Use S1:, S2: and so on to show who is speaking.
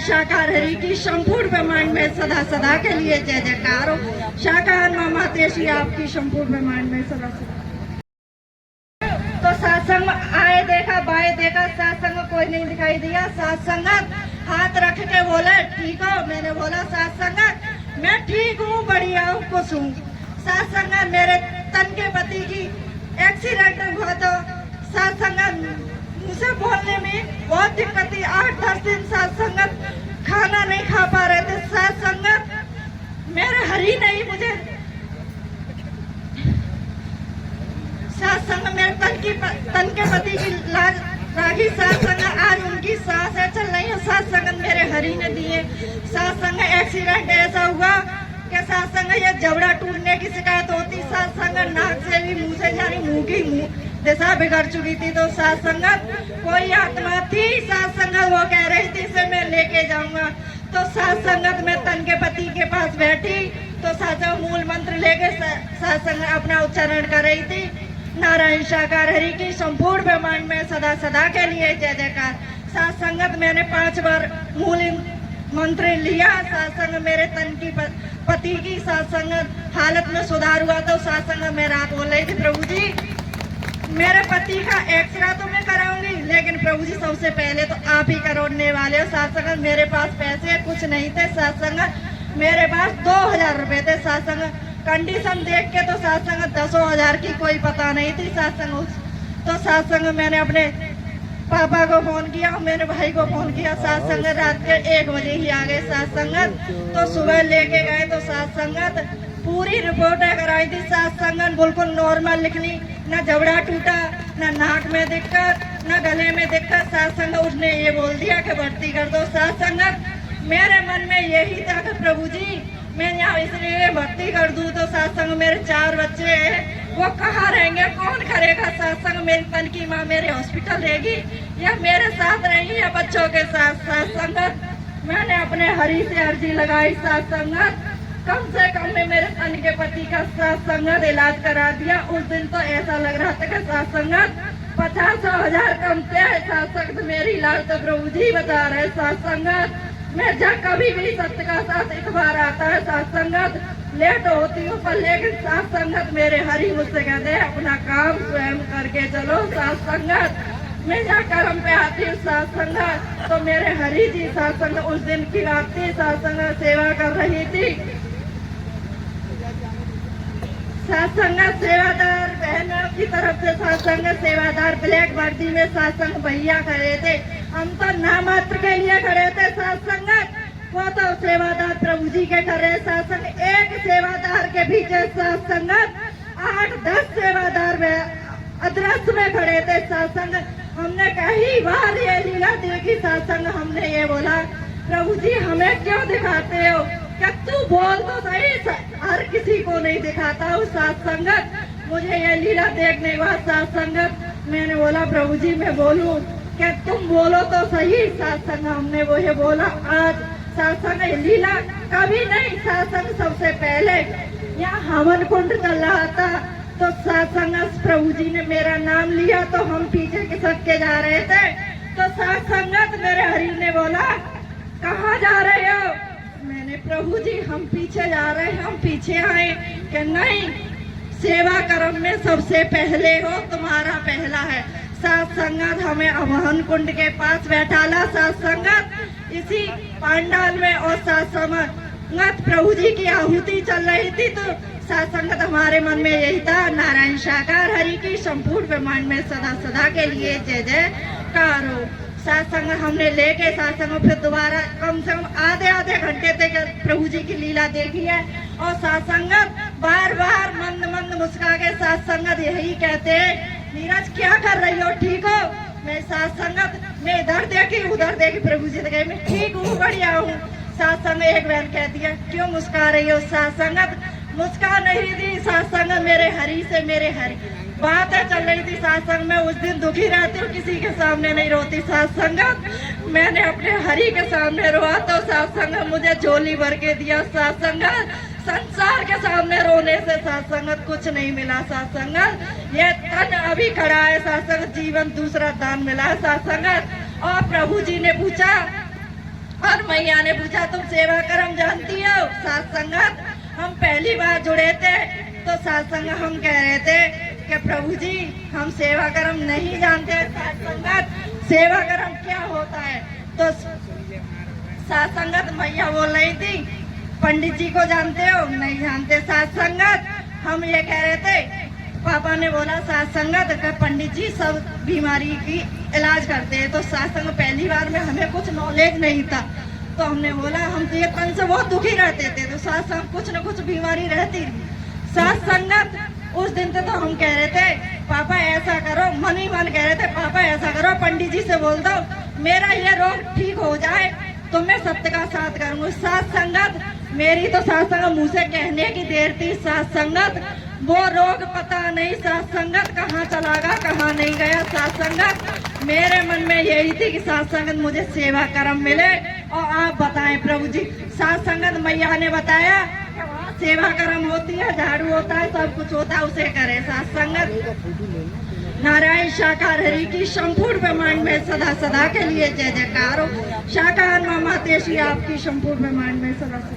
S1: शाकार हरि की संपूर्ण ब्रह्मांड में सदा सदा के लिए जय जयकार हो। शाकार मामा तेशी आपकी संपूर्ण ब्रह्मांड में सदा सदा। तो सत्संग आए देखा बाएं देखा, सत्संग कोई नहीं दिखाई दिया। सत्संगत हाथ रख के बोले ठीक हो? मैंने बोला सत्संगत मैं ठीक हूँ, बढ़िया हूँ, खुश हूँ। सत्संगत मेरे तन के पति की एक्सीडेंट हुआ तो सत्संगत मुझे बोलने में बहुत दिक्कत थी। 8-10 दिन सत्संगत खाना नहीं खा पा रहे थे। सत्संगत मेरे हरि नहीं मुझे सत्संग मेरे तन के पति की लाज रागी सत्संग आज उनकी सांस है चल रही है। सत्संग मेरे हरि ने दिए। सत्संग एक्सीडेंट ऐसा हुआ कि सत्संग ये जबड़ा टूटने की शिकायत होती। सत्संग नाक से भी मुंह से जानी मुंह की दिशा बिगड़ चुकी थी। तो सत्संगत कोई आत्मा थी, सत्संगत वो कह रही थी इसे मैं लेके जाऊंगा। तो सत्संगत में तन के पति के पास बैठी तो सत्संग मूल मंत्र लेके सत्संग अपना उच्चारण कर रही थी। नारायण शाकार हरि की संपूर्ण ब्रह्मांड में सदा सदा के लिए जय जयकार। सत्संगत मैंने 5 बार मूल मंत्र लिया। सत्संग मेरे तन की पति की सत्संग हालत में सुधार हुआ। तो सत्संग में रात बोल रही थी प्रभु जी मेरे पति का एक्सरे तो मैं कराऊंगी, लेकिन प्रभु जी सबसे पहले तो आप ही करवाने वाले हो। सत्संग मेरे पास पैसे कुछ नहीं थे। सत्संग मेरे पास 2000 रुपए थे। सत्संग कंडीशन देख के तो सत्संग 10,000 की कोई पता नहीं थी। सत्संग तो सत्संग मैंने अपने पापा को फोन किया, मेरे भाई को फोन किया। सत्संग रात के 1 बजे ही आ गए। सत्संगत तो सुबह लेके गए तो सत्संगत पूरी रिपोर्ट कराई थी। सत्संगत बिल्कुल नॉर्मल लिखनी, न जबड़ा टूटा, न नाक में दिक्कत, न गले में दिक्कत। सत्संग उसने ये बोल दिया कि भर्ती कर दो। सत्संगत मेरे मन में यही था कि प्रभु जी मैं यहाँ इसलिए भर्ती कर दूं। तो सत्संग मेरे 4 बच्चे हैं, वो कहाँ रहेंगे, कौन करेगा? सत्संग मेरी तन की माँ मेरे हॉस्पिटल रहेगी या मेरे साथ रहेगी या बच्चों के साथ? सत्संगत मैंने अपने हरि से अर्जी लगाई। सत्संगत कम से कम में मेरे तन के पति का सत्संगत इलाज करा दिया। उस दिन तो ऐसा लग रहा था कि सत्संगत 50,000 कम थे। सत्संगत मेरी इलाज तो प्रभु जी बता रहे। सत्संगत मैं जब कभी भी सत्य का साथ इतबार आता है सत्संगत लेट होती हूँ, पर लेकिन सत्संगत मेरे हरि मुझसे कहते हैं अपना काम स्वयं करके चलो। सत्संगत मैं जहाँ कर्म पे आती हूँ सत्संगत तो मेरे हरि जी सत्संग उस दिन की रात थी। सत्संग सेवा कर रही थी। सत्संग सेवादार बहनों की तरफ से सत्संग सेवादार ब्लैक वर्दी में सत्संग भैया खड़े थे। हम तो नाम मात्र के लिए खड़े थे। सत्संगत वो तो सेवादार प्रभु जी के कर रहे। सत्संग एक सेवादार के पीछे सत्संगत 8-10 सेवादार अदृश्य में खड़े थे। सत्संग हमने कई बार ये लीला देखी। सत्संग हमने ये बोला प्रभु जी हमें क्यों दिखाते हो? क्या तू बोल तो सही, हर किसी को नहीं दिखाता हूँ। सत्संगत मुझे ये लीला देखने के बाद सत्संगत मैंने बोला प्रभु जी मैं बोलूं क्या? तुम बोलो तो सही। सत्संग हमने वो ये बोला। आज सत्संग लीला कभी नहीं, सत्संग सबसे पहले यहाँ हवन कुंड चल रहा था तो सत्संग प्रभु जी ने मेरा नाम लिया तो हम पीछे खिसक के जा रहे थे। तो सत्संगत मेरे हरि ने बोला कहाँ जा रहे हो? मैंने प्रभु जी हम पीछे जा रहे हैं। हम पीछे आए कि नहीं, सेवा कर्म में सबसे पहले हो, तुम्हारा पहला है। सत्संगत हमें हवन कुंड के पास बैठाला। सत्संगत इसी पंडाल में और सत्संगत प्रभु जी की आहुति चल रही थी। तो सत्संगत हमारे मन में यही था नारायण शाकार हरि की संपूर्ण ब्रह्मांड में सदा सदा के लिए जय जयकार हो। सत्संग हमने लेके सत्संग फिर दोबारा कम से कम आधे घंटे तक प्रभु जी की लीला देखी है। और सत्संगत बार बार मंद मंद मुस्का के सत्संगत यही कहते हैं नीरज क्या कर रही हो, ठीक हो? मैं सत्संगत मैं इधर देखी उधर देखी, प्रभु जी कहे मैं ठीक हूँ बढ़िया हूँ। सत्संग एक बहन कहती है क्यों मुस्का रही हो? सत्संगत मुस्का नहीं थी। सत्संग मेरे हरि से मेरे हरि बातें चल रही थी। सत्संग में उस दिन दुखी रहती हूँ, किसी के सामने नहीं रोती। सत्संग मैंने अपने हरि के सामने रोआ तो सत्संग मुझे झोली भर के दिया। सत्संग संसार के सामने रोने से सत्संग कुछ नहीं मिला। सत्संग ये तन अभी खड़ा है। सत्संग जीवन दूसरा दान मिला है। सत्संग और प्रभु जी ने पूछा और और मैया ने पूछा तुम सेवा कर्म जानती हो? साथ संगत हम पहली बार जुड़े थे तो साथ संगत हम कह रहे थे कि प्रभु जी हम सेवा कर्म नहीं जानते। साथ संगत सेवा कर्म क्या होता है? तो साथ संगत मैया बोल रही थी पंडित जी को जानते हो? नहीं जानते। साथ संगत हम ये कह रहे थे, पापा ने बोला साथ संगत का पंडित जी सब बीमारी की इलाज करते हैं। तो साथ संगत पहली बार में हमें कुछ नॉलेज नहीं था, तो हमने बोला हम तो ये तन से बहुत दुखी रहते थे, तो साथ संगत कुछ न कुछ बीमारी रहती थी। साथ संगत उस दिन तो हम कह रहे थे पापा ऐसा करो, मन ही मन कह रहे थे पापा ऐसा करो पंडित जी से बोल दो मेरा ये रोग ठीक हो जाए तो मैं सत्य का साथ करूंगी। साथ संगत मेरी तो साथ संगत मुंह से कहने की देर थी। साथ संगत वो रोग पता नहीं साथ संगत कहाँ चला गया कहाँ नहीं गया। साथ संगत मेरे मन में यही थी कि साथ संगत मुझे सेवा कर्म मिले और आप बताएं प्रभु जी। साथ संगत मैया ने बताया सेवा कर्म होती है, झाड़ू होता है, सब कुछ होता है, उसे करे। साथ संगत नारायण शाकार हरि की संपूर्ण ब्रह्मांड में सदा सदा के लिए जय जयकार हो। शाकार मामा तेशी आपकी संपूर्ण ब्रह्मांड में सदा सदा